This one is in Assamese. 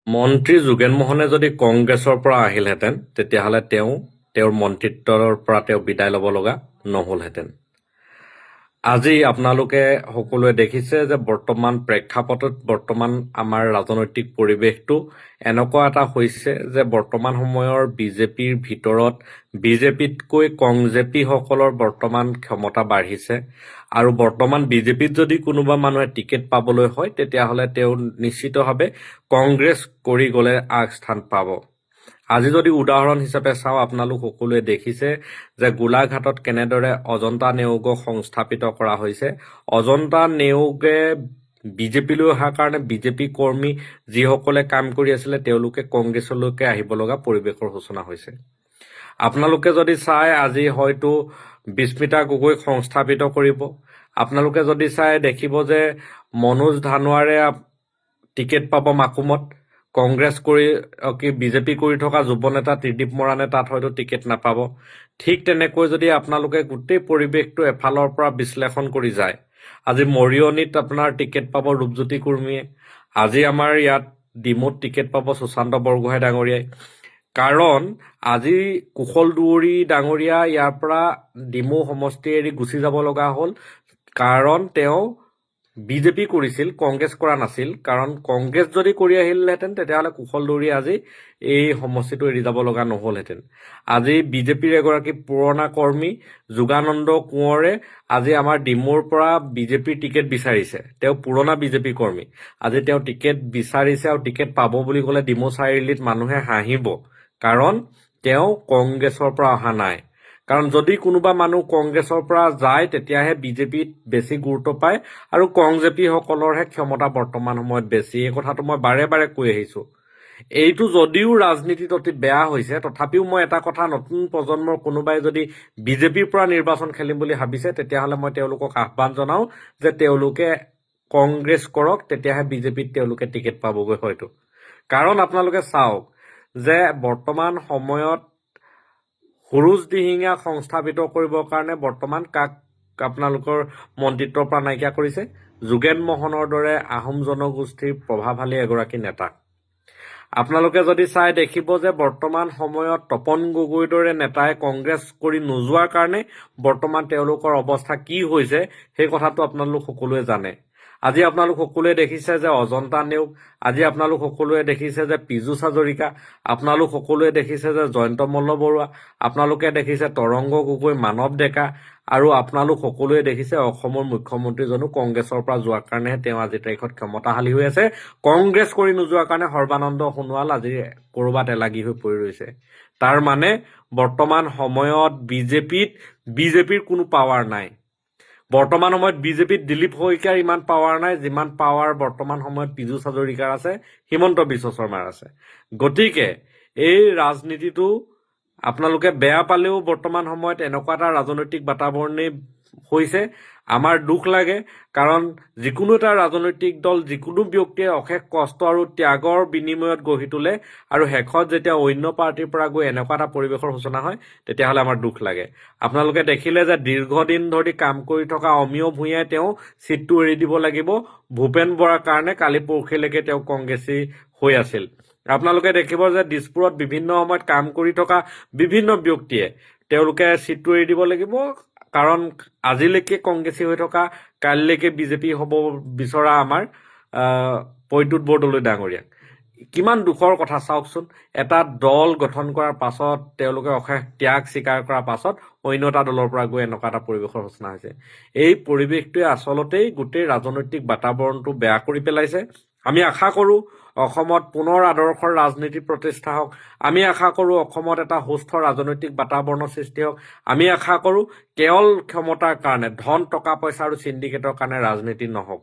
মন্ত্ৰী যোগেন মোহনে যদি কংগ্ৰেছৰ পৰা আহিলহেঁতেন তেতিয়াহ'লে তেওঁৰ মন্ত্ৰিত্বৰ পৰা বিদায় ল'ব লগা নহ'লহেঁতেন। আজি আপোনালোকে সকলোৱে দেখিছে যে বৰ্তমান প্ৰেক্ষাপটত বৰ্তমান আমাৰ ৰাজনৈতিক পৰিৱেশটো এনেকুৱা এটা হৈছে যে বৰ্তমান সময়ৰ বিজেপিৰ ভিতৰত বিজেপিতকৈ কংজেপীসকলৰ বৰ্তমান ক্ষমতা বাঢ়িছে আৰু বৰ্তমান বিজেপিত যদি কোনোবা মানুহে টিকেট পাবলৈ হয় তেতিয়াহ'লে তেওঁ নিশ্চিতভাৱে কংগ্ৰেছ কৰি গ'লে আগস্থান পাব। আজি যদি উদাহৰণ হিচাপে চাওঁ, আপোনালোক সকলোৱে দেখিছে যে গোলাঘাটত কেনেদৰে অজন্তা নেওগক সংস্থাপিত কৰা হৈছে। অজন্তা নেওগে বিজেপিলৈ অহাৰ কাৰণে বিজেপি কৰ্মী যিসকলে কাম কৰি আছিলে তেওঁলোকে কংগ্ৰেছলৈকে আহিব লগা পৰিৱেশৰ সূচনা হৈছে। আপোনালোকে যদি চাই আজি হয়তো বিস্মিতা গগৈক সংস্থাপিত কৰিব। আপোনালোকে যদি চাই দেখিব যে মনোজ ধানোৱাৰে টিকেট পাব মাকুমত। কংগ্ৰেছ বিজেপি কৰি থকা যুৱ নেতা ত্ৰিদীপ মৰাণে তাত হয়তো টিকেট নাপাব। ঠিক তেনেকৈ যদি আপোনালোকে গোটেই পৰিৱেশটো এফালৰ পৰা বিশ্লেষণ কৰি যায়, আজি মৰিয়নিত আপোনাৰ টিকেট পাব ৰূপজ্যোতি কুৰ্মীয়ে। আজি আমাৰ ইয়াত ডিমুত টিকেট পাব সুশান্ত বৰগোহাঁই ডাঙৰীয়াই। কাৰণ আজি কুশল দুৱৰী ডাঙৰীয়া ইয়াৰ পৰা ডিমু সমষ্টি এৰি গুচি যাব লগা হ'ল। কাৰণ তেওঁ বিজেপি কৰিছিল, কংগ্ৰেছ কৰা নাছিল। কাৰণ কংগ্ৰেছ যদি কৰি আহিলহেঁতেন তেতিয়াহ'লে কুশল দুৱৰী আজি এই সমষ্টিটো এৰি যাব লগা নহ'লহেঁতেন। আজি বিজেপিৰ এগৰাকী পুৰণা কৰ্মী যোগানন্দ কোঁৱৰে আজি আমাৰ ডিমুৰ পৰা বিজেপিৰ টিকেট বিচাৰিছে। তেওঁ পুৰণা বিজেপি কৰ্মী। আজি তেওঁ টিকেট বিচাৰিছে আৰু টিকেট পাব বুলি ক'লে ডিমু চাৰিআলিত মানুহে হাঁহিব। কাৰণ তেওঁ কংগ্ৰেছৰ পৰা অহা নাই। কাৰণ যদি কোনোবা মানুহ কংগ্ৰেছৰ পৰা যায় তেতিয়াহে বিজেপিত বেছি গুৰুত্ব পায় আৰু কংজেপীসকলৰহে ক্ষমতা বৰ্তমান সময়ত বেছি। এই কথাটো মই বাৰে বাৰে কৈ আহিছোঁ। এইটো যদিও ৰাজনীতিত অতি বেয়া হৈছে, তথাপিও মই এটা কথা, নতুন প্ৰজন্মৰ কোনোবাই যদি বিজেপিৰ পৰা নিৰ্বাচন খেলিম বুলি ভাবিছে তেতিয়াহ'লে মই তেওঁলোকক আহ্বান জনাওঁ যে তেওঁলোকে কংগ্ৰেছ কৰক, তেতিয়াহে বিজেপিত তেওঁলোকে টিকেট পাবগৈ হয়তো। কাৰণ আপোনালোকে চাওক যে বৰ্তমান সময়ত সুৰুজ দিহিঙীয়াক সংস্থাপিত কৰিবৰ কাৰণে বৰ্তমান কাক আপোনালোকৰ মন্ত্ৰিত্বৰ পৰা নাইকিয়া কৰিছে? যোগেন মোহনৰ দৰে আহোম জনগোষ্ঠীৰ প্ৰভাৱশালী এগৰাকী নেতা। আপোনালোকে যদি চাই দেখিব যে বৰ্তমান সময়ত তপন গগৈৰ দৰে নেতাই কংগ্ৰেছ কৰি নোযোৱাৰ কাৰণে বৰ্তমান তেওঁলোকৰ অৱস্থা কি হৈছে সেই কথাটো আপোনালোক সকলোৱে জানে। আজি আপোনালোক সকলোৱে দেখিছে যে অজন্তা নেওগ, আজি আপোনালোক সকলোৱে দেখিছে যে পীযুষ হাজৰিকা, আপোনালোক সকলোৱে দেখিছে যে জয়ন্ত মল্ল বৰুৱা, আপোনালোকে দেখিছে তৰংগ গগৈ, মানৱ ডেকা, আৰু আপোনালোক সকলোৱে দেখিছে অসমৰ মুখ্যমন্ত্ৰীজনো কংগ্ৰেছৰ পৰা যোৱাৰ কাৰণেহে তেওঁ আজিৰ তাৰিখত ক্ষমতাশালী হৈ আছে। কংগ্ৰেছ কৰি নোযোৱাৰ কাৰণে সৰ্বানন্দ সোণোৱাল আজি ক'ৰবাত এলাগী হৈ পৰি ৰৈছে। তাৰ মানে বৰ্তমান সময়ত বিজেপিৰ কোনো পাৱাৰ নাই। বৰ্তমান সময়ত বিজেপিত দিলীপ শইকীয়াৰ ইমান পাৱাৰ নাই যিমান পাৱাৰ বৰ্তমান সময়ত পীযুষ হাজৰিকাৰ আছে, হিমন্ত বিশ্ব শৰ্মাৰ আছে। গতিকে এই ৰাজনীতিটো আপোনালোকে বেয়া পালেও বৰ্তমান সময়ত এনেকুৱা এটা ৰাজনৈতিক বাতাবৰণেই হৈছে। আমাৰ দুখ লাগে। কাৰণ যিকোনো এটা ৰাজনৈতিক দল, যিকোনো ব্যক্তিয়ে অশেষ কষ্ট আৰু ত্যাগৰ বিনিময়ত গঢ়ি তোলে আৰু শেষত যেতিয়া অন্য পাৰ্টিৰ পৰা গৈ এনেকুৱা এটা পৰিৱেশৰ সূচনা হয় তেতিয়াহ'লে আমাৰ দুখ লাগে। আপোনালোকে দেখিলে যে দীৰ্ঘদিন ধৰি কাম কৰি থকা অমিয় ভূঞাই তেওঁ ছিটটো এৰি দিব লাগিব ভূপেন বৰাৰ কাৰণে। কালি পৰহিলৈকে তেওঁ কংগ্ৰেছী হৈ আছিল। আপোনালোকে দেখিব যে দিছপুৰত বিভিন্ন সময়ত কাম কৰি থকা বিভিন্ন ব্যক্তিয়ে তেওঁলোকে ছিটটো এৰি দিব লাগিব। কাৰণ আজিলৈকে কংগ্ৰেছী হৈ থকা, কাইলৈকে বিজেপি হ'ব বিচৰা আমাৰ পৈতুত বৰদলৈ ডাঙৰীয়াক। কিমান দুখৰ কথা চাওকচোন। এটা দল গঠন কৰাৰ পাছত তেওঁলোকে অশেষ ত্যাগ স্বীকাৰ কৰাৰ পাছত অন্য এটা দলৰ পৰা গৈ এনেকুৱা এটা পৰিৱেশৰ সূচনা হৈছে। এই পৰিৱেশটোৱে আচলতেই গোটেই ৰাজনৈতিক বাতাবৰণটো বেয়া কৰি পেলাইছে। আমি আশা কৰোঁ অসমত পুনৰ আদৰ্শৰ ৰাজনীতি প্ৰতিষ্ঠা হওক। আমি আশা কৰোঁ অসমত এটা সুস্থ ৰাজনৈতিক বাতাবৰণৰ সৃষ্টি হওক। আমি আশা কৰোঁ কেৱল ক্ষমতাৰ কাৰণে, ধন টকা পইচা আৰু চিণ্ডিকেটৰ কাৰণে ৰাজনীতি নহওক।